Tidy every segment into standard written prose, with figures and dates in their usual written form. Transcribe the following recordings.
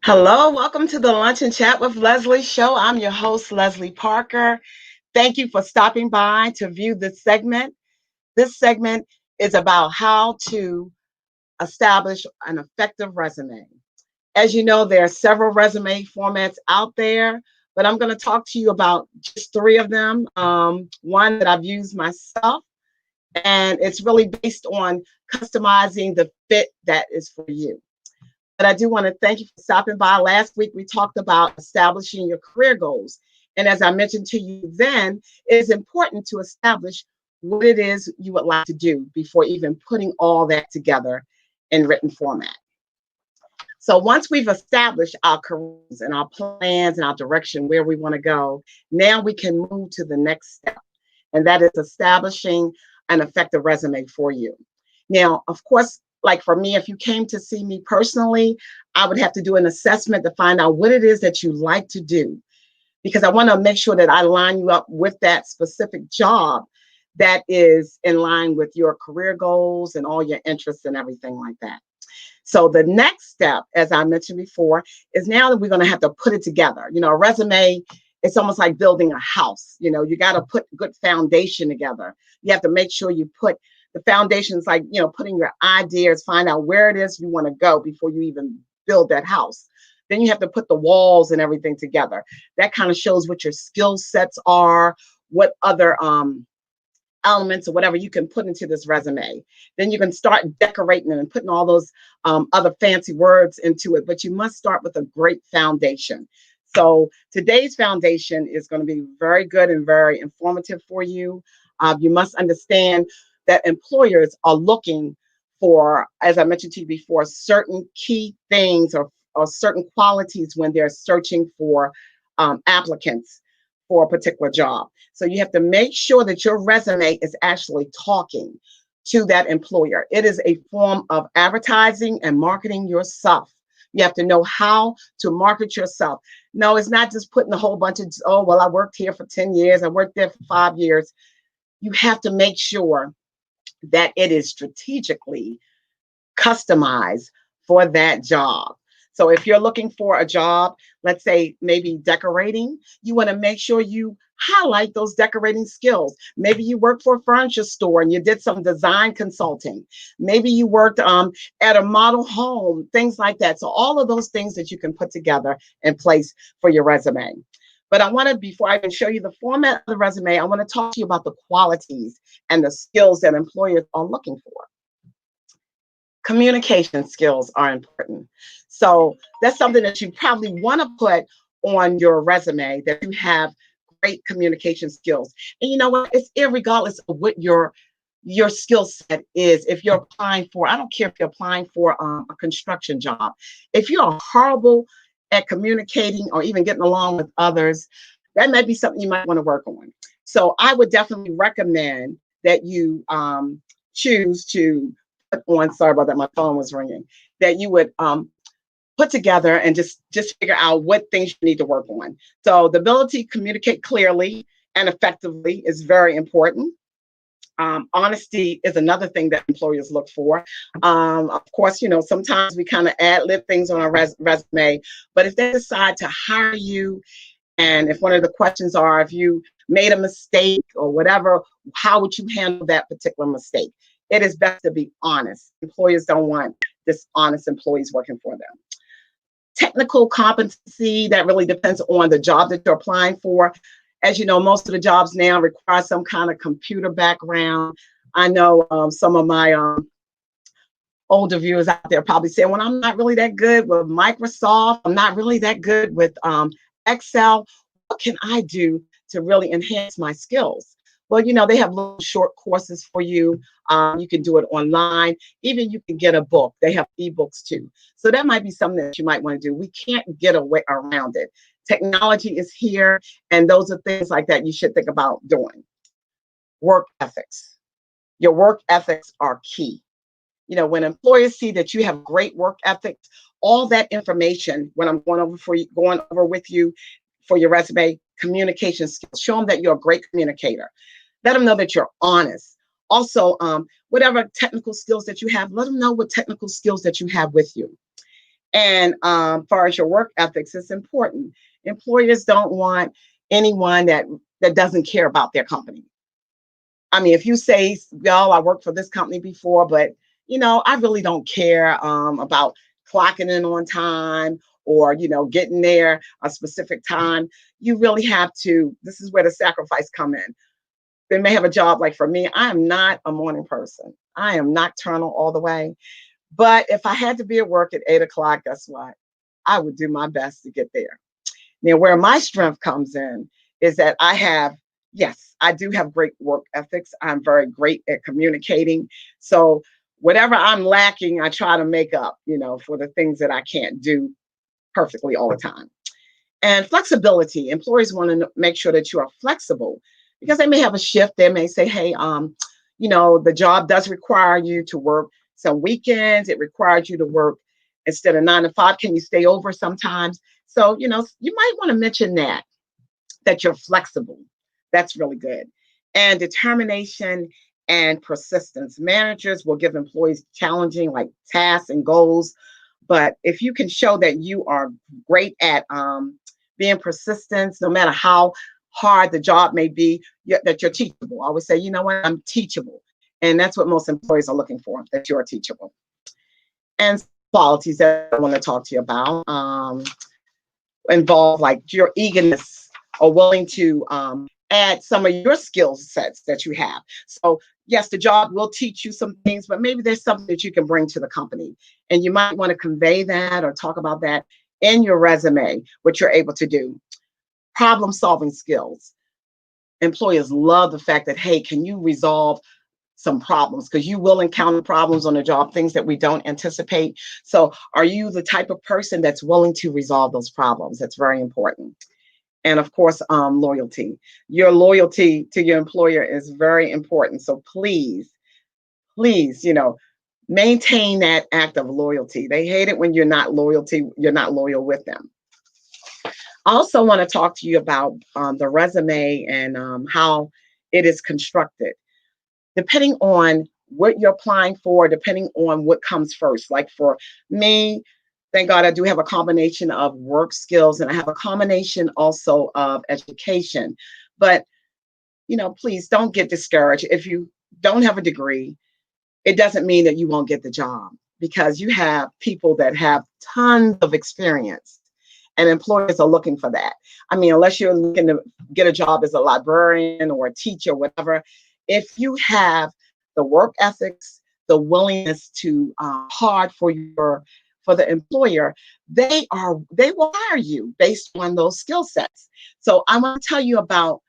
Hello, welcome to the Lunch and Chat with Leslie show. I'm your host, Leslie Parker. Thank you for stopping by to view this segment. This segment is about how to establish an effective resume. As you know, there are several resume formats out there, but I'm going to talk to you about just three of them. One that I've used myself, and it's really based on customizing the fit that is for you. But I do want to thank you for stopping by. Last week, we talked about establishing your career goals. And as I mentioned to you then, it is important to establish what it is you would like to do before even putting all that together in written format. So once we've established our careers and our plans and our direction where we want to go, now we can move to the next step, and that is establishing an effective resume for you. Now, of course, like for me, if you came to see me personally, I would have to do an assessment to find out what it is that you like to do, because I want to make sure that I line you up with that specific job that is in line with your career goals and all your interests and everything like that. So the next step, as I mentioned before, is now that we're going to have to put it together. You know, a resume, it's almost like building a house. You know, you got to put good foundation together. You have to make sure you put the foundations, like, you know, putting your ideas, find out where it is you want to go before you even build that house. Then you have to put the walls and everything together. That kind of shows what your skill sets are, what other elements or whatever you can put into this resume. Then you can start decorating it and putting all those other fancy words into it. But you must start with a great foundation. So today's foundation is going to be very good and very informative for you. You must understand that employers are looking for, as I mentioned to you before, certain key things or certain qualities when they're searching for applicants for a particular job. So you have to make sure that your resume is actually talking to that employer. It is a form of advertising and marketing yourself. You have to know how to market yourself. No, it's not just putting a whole bunch of, oh, well, I worked here for 10 years. I worked there for 5 years. You have to make sure that it is strategically customized for that job. So if you're looking for a job, let's say maybe decorating, you want to make sure you highlight those decorating skills. Maybe you worked for a furniture store and you did some design consulting. Maybe you worked at a model home, things like that. So all of those things that you can put together in place for your resume. But I want to, before I even show you the format of the resume, I want to talk to you about the qualities and the skills that employers are looking for. Communication skills are important. So that's something that you probably want to put on your resume, that you have great communication skills. And you know what? It's irregardless of what your skill set is. If you're applying for, I don't care if you're applying for a construction job. If you're horrible at communicating or even getting along with others, that might be something you might want to work on. So I would definitely recommend that you choose to put on, sorry about that, my phone was ringing, that you would put together and just figure out what things you need to work on. So the ability to communicate clearly and effectively is very important. Honesty is another thing that employers look for. Of course, you know, sometimes we kind of ad lib things on our resume, but if they decide to hire you, and if one of the questions are if you made a mistake or whatever, how would you handle that particular mistake? It is best to be honest. Employers don't want dishonest employees working for them. Technical competency, that really depends on the job that you're applying for. As you know, most of the jobs now require some kind of computer background. I know some of my older viewers out there probably saying, well, I'm not really that good with Microsoft. I'm not really that good with Excel. What can I do to really enhance my skills? Well, you know, they have little short courses for you. You can do it online. Even you can get a book. They have ebooks too. So that might be something that you might want to do. We can't get away around it. Technology is here, and those are things like that you should think about doing. Work ethics. Your work ethics are key. You know, when employers see that you have great work ethics, all that information, when I'm going over with you for your resume, communication skills, show them that you're a great communicator. Let them know that you're honest. Also, whatever technical skills that you have, let them know what technical skills that you have with you. And far as your work ethics, it's important. Employers don't want anyone that doesn't care about their company. I mean, if you say, "Y'all, I worked for this company before, but I really don't care about clocking in on time or getting there a specific time," you really have to. This is where the sacrifice come in. They may have a job like for me. I am not a morning person. I am nocturnal all the way. But if I had to be at work at 8 o'clock, guess what? I would do my best to get there. Now, where my strength comes in is that yes, I do have great work ethics. I'm very great at communicating. So whatever I'm lacking, I try to make up, for the things that I can't do perfectly all the time. And flexibility, employers want to make sure that you are flexible because they may have a shift. They may say, hey, the job does require you to work some weekends. It requires you to work instead of 9 to 5. Can you stay over sometimes? So, you might want to mention that you're flexible. That's really good. And determination and persistence. Managers will give employees challenging like tasks and goals. But if you can show that you are great at being persistent, no matter how hard the job may be, that you're teachable. I always say, you know what, I'm teachable. And that's what most employees are looking for, that you're teachable. And qualities that I want to talk to you about involve like your eagerness or willing to add some of your skill sets that you have. So yes, the job will teach you some things, but maybe there's something that you can bring to the company. And you might want to convey that or talk about that in your resume, what you're able to do. Problem solving skills. Employers love the fact that, hey, can you resolve some problems? Because you will encounter problems on the job, things that we don't anticipate. So are you the type of person that's willing to resolve those problems? That's very important. And of course, loyalty. Your loyalty to your employer is very important. So please, maintain that act of loyalty. They hate it when you're not loyal with them. I also want to talk to you about the resume and how it is constructed. Depending on what you're applying for, depending on what comes first. Like for me, thank God I do have a combination of work skills and I have a combination also of education. But, please don't get discouraged. If you don't have a degree, it doesn't mean that you won't get the job because you have people that have tons of experience and employers are looking for that. I mean, unless you're looking to get a job as a librarian or a teacher, whatever, if you have the work ethics, the willingness to hard for the employer, they will hire you based on those skill sets. So I want to tell you about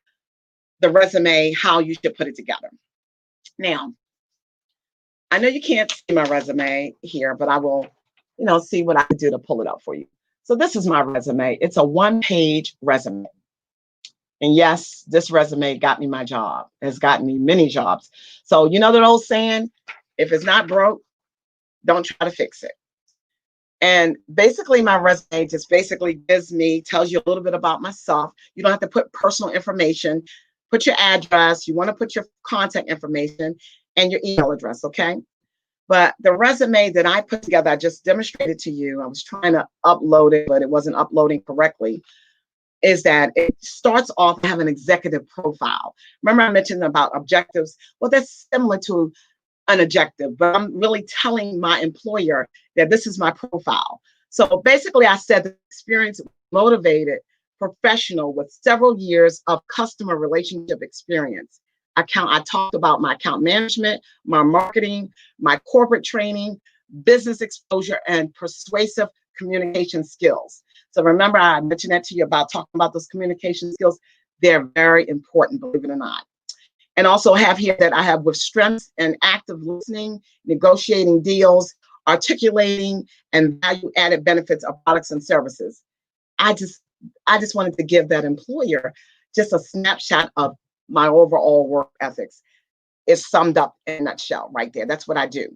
the resume, how you should put it together. Now, I know you can't see my resume here, but I will, see what I can do to pull it up for you. So this is my resume. It's a one-page resume. And yes, this resume got me my job. It's gotten me many jobs. So you know that old saying, if it's not broke, don't try to fix it. And basically my resume just basically tells you a little bit about myself. You don't have to put personal information, put your address, you want to put your contact information and your email address, okay? But the resume that I put together, I just demonstrated to you. I was trying to upload it, but it wasn't uploading correctly. Is that it starts off to have an executive profile. Remember I mentioned about objectives? Well, that's similar to an objective, but I'm really telling my employer that this is my profile. So basically I said the experience motivated professional with several years of customer relationship experience. I talked about my account management, my marketing, my corporate training, business exposure, and persuasive communication skills. So remember, I mentioned that to you about talking about those communication skills. They're very important, believe it or not. And also have here that I have with strengths and active listening, negotiating deals, articulating and value added benefits of products and services. I just wanted to give that employer just a snapshot of my overall work ethics. Is summed up in a nutshell right there. That's what I do.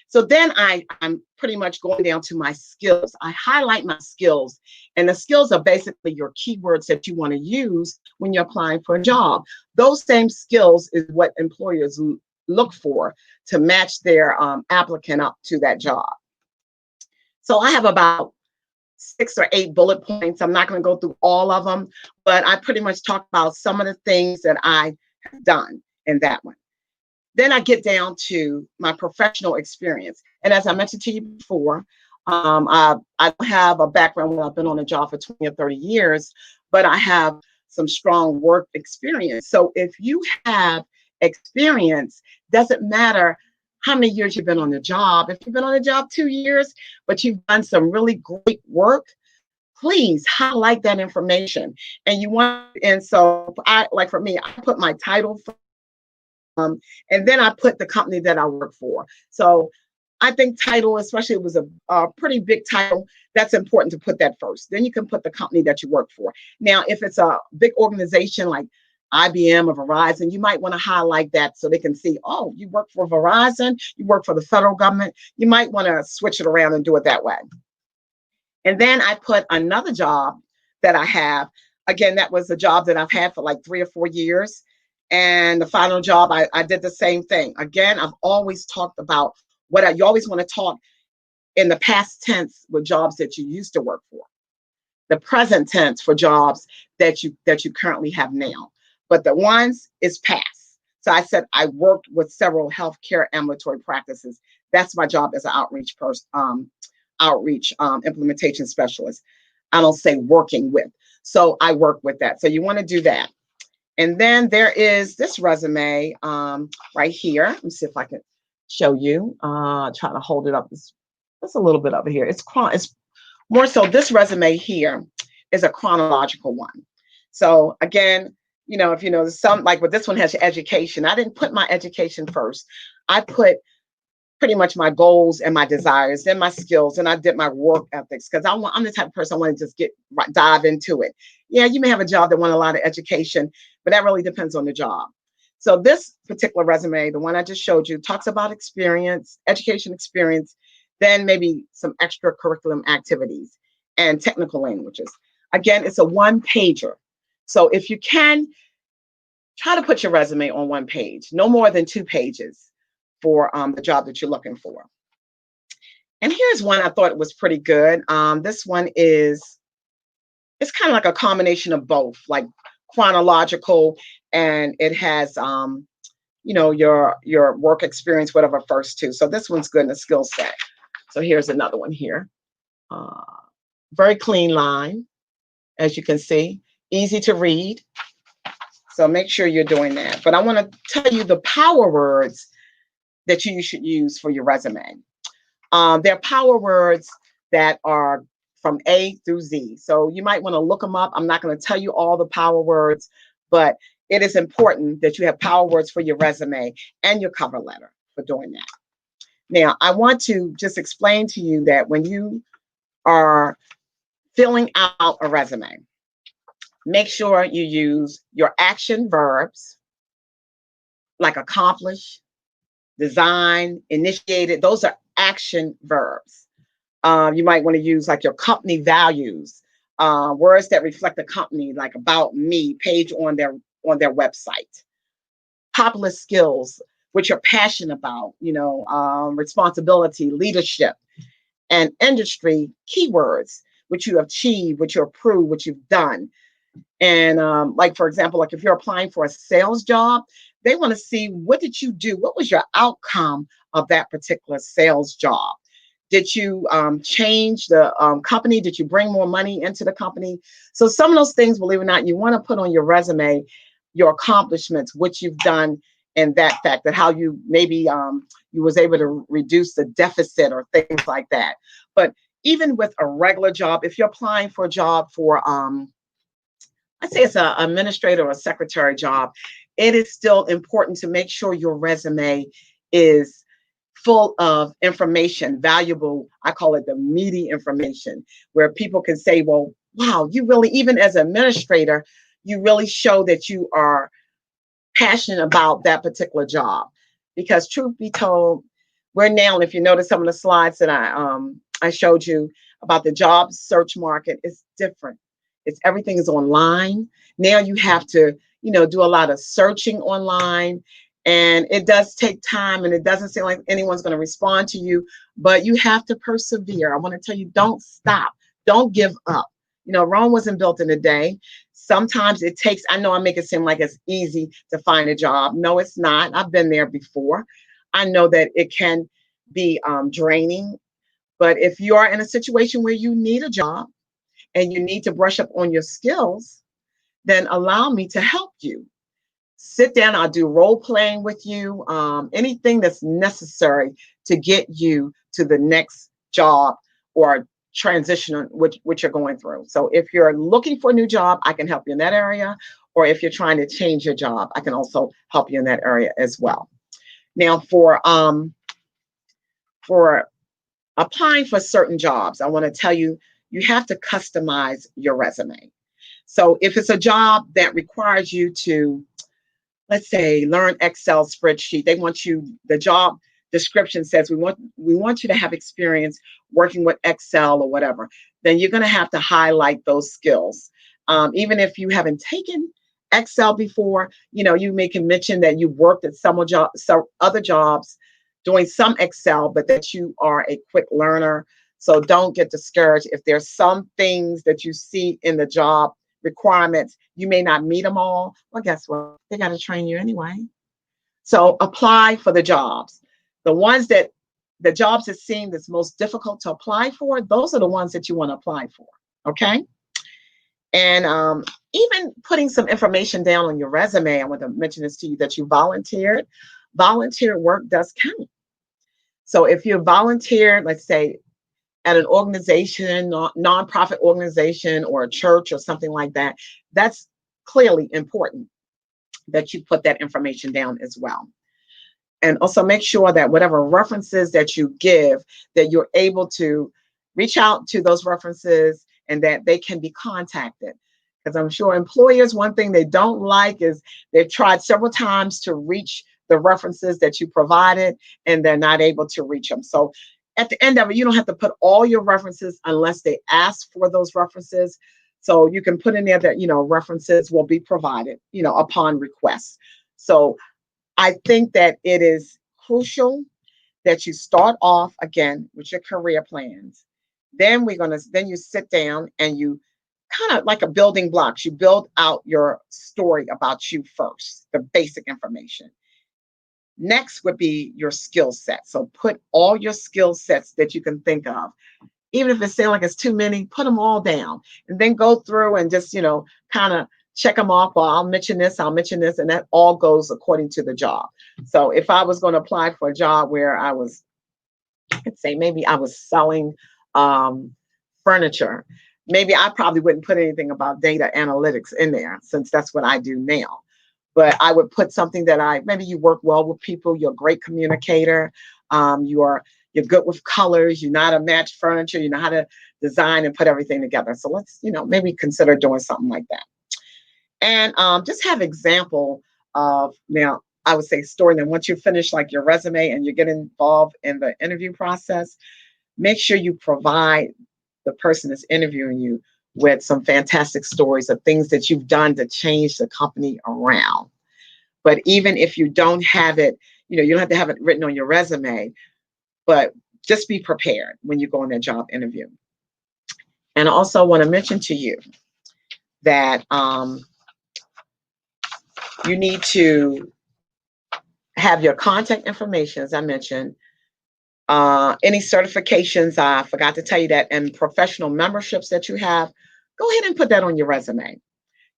So then I'm pretty much going down to my skills. I highlight my skills, and the skills are basically your keywords that you want to use when you're applying for a job. Those same skills is what employers look for to match their applicant up to that job. So I have about 6 or 8 bullet points. I'm not going to go through all of them, but I pretty much talk about some of the things that I have done in that one. Then I get down to my professional experience. And as I mentioned to you before, I don't have a background where I've been on a job for 20 or 30 years, but I have some strong work experience. So if you have experience, doesn't matter how many years you've been on the job. If you've been on the job 2 years, but you've done some really great work, please highlight that information. And you want, and so I, like for me, I put my title, and then I put the company that I work for. So I think title, especially if it was a pretty big title, that's important to put that first. Then you can put the company that you work for. Now, if it's a big organization like IBM or Verizon, you might want to highlight that so they can see, oh, you work for Verizon, you work for the federal government. You might want to switch it around and do it that way. And then I put another job that I have. Again, that was a job that I've had for like 3 or 4 years. And the final job, I did the same thing. Again, I've always talked about you always want to talk in the past tense with jobs that you used to work for, the present tense for jobs that you currently have now. But the ones is past. So I said I worked with several healthcare ambulatory practices. That's my job as an outreach implementation specialist. I don't say working with. So I work with that. So you want to do that. And then there is this resume right here. Let me see if I can show you. Trying to hold it up. It's a little bit over here. It's more so this resume here is a chronological one. So again, if you know some, like with this one has your education. I didn't put my education first. I put pretty much my goals and my desires, then my skills, and I did my work ethics because I'm the type of person I want to just dive into it. Yeah, you may have a job that want a lot of education, but that really depends on the job. So this particular resume, the one I just showed you, talks about experience, education experience, then maybe some extra curriculum activities and technical languages. Again, it's a one pager. So if you can, try to put your resume on one page, no more than 2 pages for the job that you're looking for. And here's one I thought was pretty good. This one it's kind of like a combination of both, like chronological, and it has your work experience, whatever first two. So this one's good in the skill set. So here's another one here. Very clean line, as you can see, easy to read. So make sure you're doing that. But I want to tell you the power words that you should use for your resume. They're power words that are from A through Z. So you might want to look them up. I'm not going to tell you all the power words, but it is important that you have power words for your resume and your cover letter for doing that. Now, I want to just explain to you that when you are filling out a resume, make sure you use your action verbs like accomplish, design, initiated. Those are action verbs. You might want to use like your company values, words that reflect the company, like about me, page on their website. Popular skills, which you're passionate about, responsibility, leadership, and industry keywords, which you achieved, which you approved, which you've done. And like, for example, like if you're applying for a sales job, they want to see, what did you do? What was your outcome of that particular sales job? Did you change the company? Did you bring more money into the company? So some of those things, believe it or not, you want to put on your resume, your accomplishments, what you've done, and that fact that how you maybe you was able to reduce the deficit or things like that. But even with a regular job, if you're applying for a job for I'd say it's an administrator or a secretary job, it is still important to make sure your resume is full of information, valuable, I call it the meaty information, where people can say, well, wow, you really, even as an administrator, you really show that you are passionate about that particular job. Because truth be told, we're now, if you notice some of the slides that I showed you about the job search market, it's different. Everything is online. Now you have to, do a lot of searching online, and it does take time, and it doesn't seem like anyone's going to respond to you, but you have to persevere. I want to tell you, don't stop. Don't give up. You know, Rome wasn't built in a day. Sometimes it takes, I know I make it seem like it's easy to find a job. No, it's not. I've been there before. I know that it can be draining. But if you are in a situation where you need a job and you need to brush up on your skills, then allow me to help you. Sit down, I'll do role playing with you, anything that's necessary to get you to the next job or transition which you're going through. So if you're looking for a new job, I can help you in that area. Or if you're trying to change your job, I can also help you in that area as well. Now for applying for certain jobs, I want to tell you, you have to customize your resume. So if it's a job that requires you to, let's say, learn Excel spreadsheet, they want you, the job description says we want you to have experience working with Excel or whatever, then you're going to have to highlight those skills. Even if you haven't taken Excel before, you know, you may can mention that you worked at some other jobs doing some Excel, but that you are a quick learner. So don't get discouraged if there's some things that you see in the job requirements, you may not meet them all. Well, guess what? They got to train you anyway. So apply for the jobs. The jobs that seem that's most difficult to apply for, those are the ones that you want to apply for. Okay. And even putting some information down on your resume, I want to mention this to you that you volunteered. Volunteer work does count. So if you volunteered, let's say, at an organization, nonprofit organization, or a church or something like that, that's clearly important that you put that information down as well. And also make sure that whatever references that you give, that you're able to reach out to those references and that they can be contacted. Because I'm sure employers, one thing they don't like is they've tried several times to reach the references that you provided and they're not able to reach them. So at the end of it, you don't have to put all your references unless they ask for those references. So you can put in there that, you know, references will be provided, you know, upon request. So I think that it is crucial that you start off again with your career plans. Then you sit down and you kind of like a building blocks, you build out your story about you first, the basic information. Next would be your skill set. So put all your skill sets that you can think of. Even if it seems like it's too many, put them all down and then go through and just, you know, kind of check them off. Well, I'll mention this, and that all goes according to the job. So if I was going to apply for a job where I'd say maybe I was selling furniture, maybe I probably wouldn't put anything about data analytics in there since that's what I do now. But I would put something that maybe you work well with people, you're a great communicator, you're good with colors, you know how to match furniture, you know how to design and put everything together. So let's, you know, maybe consider doing something like that. And just have example of, now I would say story. Then once you finish like your resume and you get involved in the interview process, make sure you provide the person that's interviewing you with some fantastic stories of things that you've done to change the company around. But even if you don't have it, you know, you don't have to have it written on your resume, but just be prepared when you go on that job interview. And I also want to mention to you that you need to have your contact information, as I mentioned, any certifications, I forgot to tell you that, and professional memberships that you have, go ahead and put that on your resume.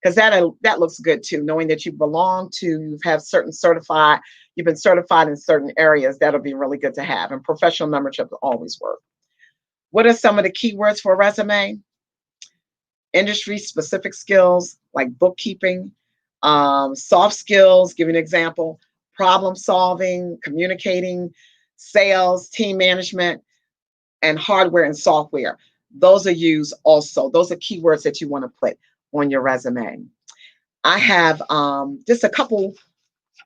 Because that looks good too, knowing that you belong to, you've been certified in certain areas. That'll be really good to have. And professional membership will always work. What are some of the keywords for a resume? Industry specific skills like bookkeeping, soft skills, give you an example, problem solving, communicating, sales, team management, and hardware and software. Those are used also. Those are keywords that you want to put on your resume. I have just a couple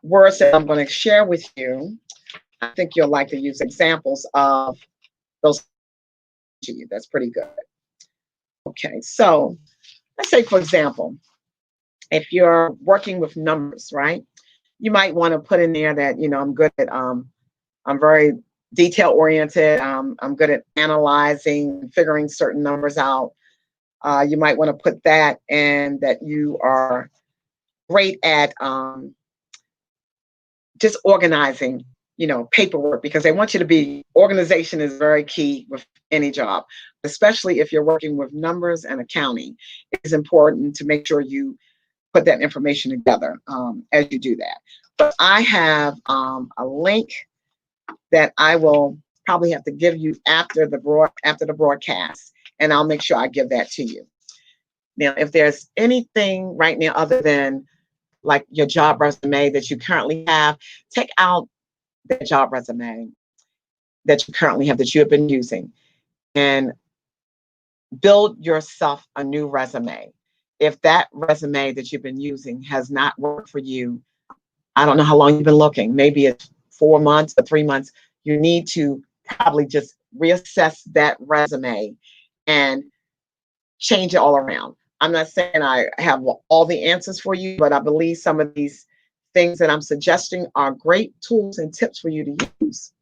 words that I'm going to share with you. I think you'll like to use examples of those to you. That's pretty good. Okay, so let's say, for example, if you're working with numbers, right? You might want to put in there that, you know, I'm good at, I'm very detail oriented. I'm good at analyzing, figuring certain numbers out. You might want to put that, and that you are great at just organizing, paperwork, because they want you to be, organization is very key with any job, especially if you're working with numbers and accounting. It's important to make sure you put that information together as you do that. But I have a link that I will probably have to give you after the broadcast, and I'll make sure I give that to you. Now, if there's anything right now other than like your job resume that you currently have, take out that job resume that you currently have that you have been using, and build yourself a new resume. If that resume that you've been using has not worked for you, I don't know how long you've been looking, maybe it's 4 months or 3 months, you need to probably just reassess that resume and change it all around. I'm not saying I have all the answers for you, but I believe some of these things that I'm suggesting are great tools and tips for you to use.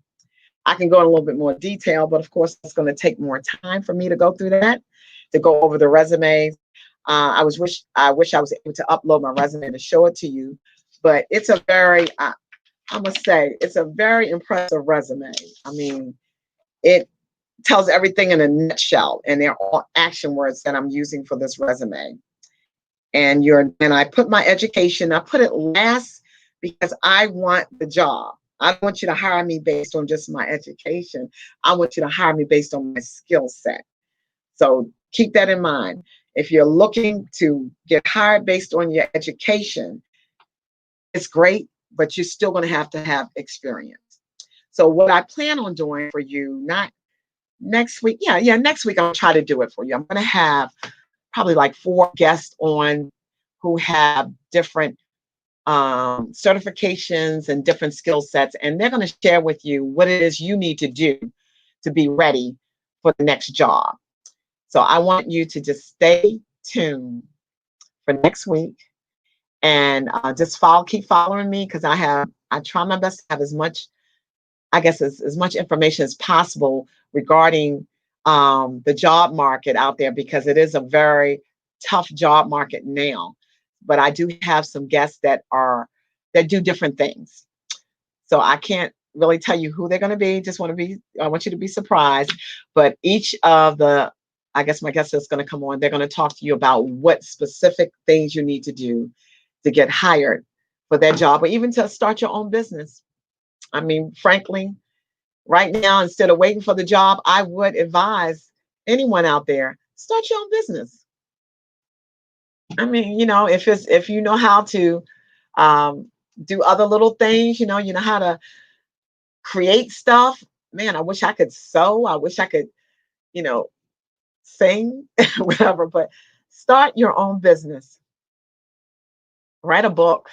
I can go in a little bit more detail, but of course, it's going to take more time for me to go through that, to go over the resumes. I wish I was able to upload my resume to show it to you, but it's a very, I must say, it's a very impressive resume. I mean, it tells everything in a nutshell, and they're all action words that I'm using for this resume. And I put my education, I put it last because I want the job. I don't want you to hire me based on just my education. I want you to hire me based on my skill set. So keep that in mind. If you're looking to get hired based on your education, it's great, but you're still going to have experience. So what I plan on doing for you, not next week, next week I'll try to do it for you. I'm going to have probably like 4 guests on who have different certifications and different skill sets, and they're going to share with you what it is you need to do to be ready for the next job. So I want you to just stay tuned for next week, and just keep following me, because I try my best to have as much, I guess, as much information as possible regarding the job market out there, because it is a very tough job market now. But I do have some guests that do different things. So I can't really tell you who they're going to be. I want you to be surprised. But each of I guess my guest is going to come on. They're going to talk to you about what specific things you need to do to get hired for that job, or even to start your own business. I mean, frankly, right now, instead of waiting for the job, I would advise anyone out there, start your own business. I mean, if you know how to do other little things, you know how to create stuff. Man, I wish I could sew. I wish I could, sing, whatever. But start your own business. Write a book.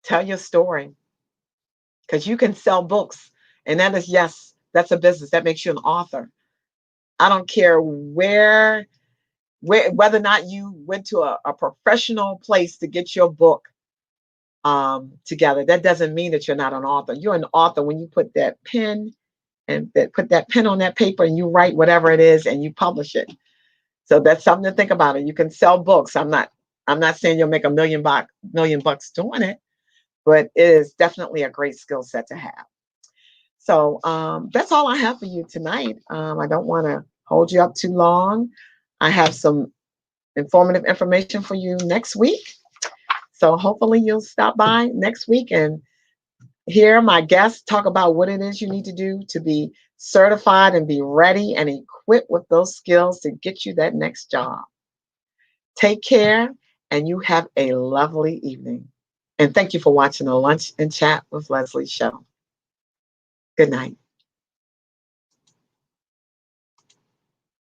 Tell your story, because you can sell books, and that's a business that makes you an author. I don't care whether or not you went to a professional place to get your book together. That doesn't mean that you're not an author. You're an author when you put that pen on that paper, and you write whatever it is and you publish it. So that's something to think about. It. You can sell books. I'm not saying you'll make $1 million bucks doing it, but it is definitely a great skill set to have. So that's all I have for you tonight. I don't want to hold you up too long. I have some informative information for you next week. So hopefully you'll stop by next week and hear my guests talk about what it is you need to do to be certified and be ready and equipped with those skills to get you that next job. Take care, and you have a lovely evening. And thank you for watching the Lunch and Chat with Leslie show. Good night.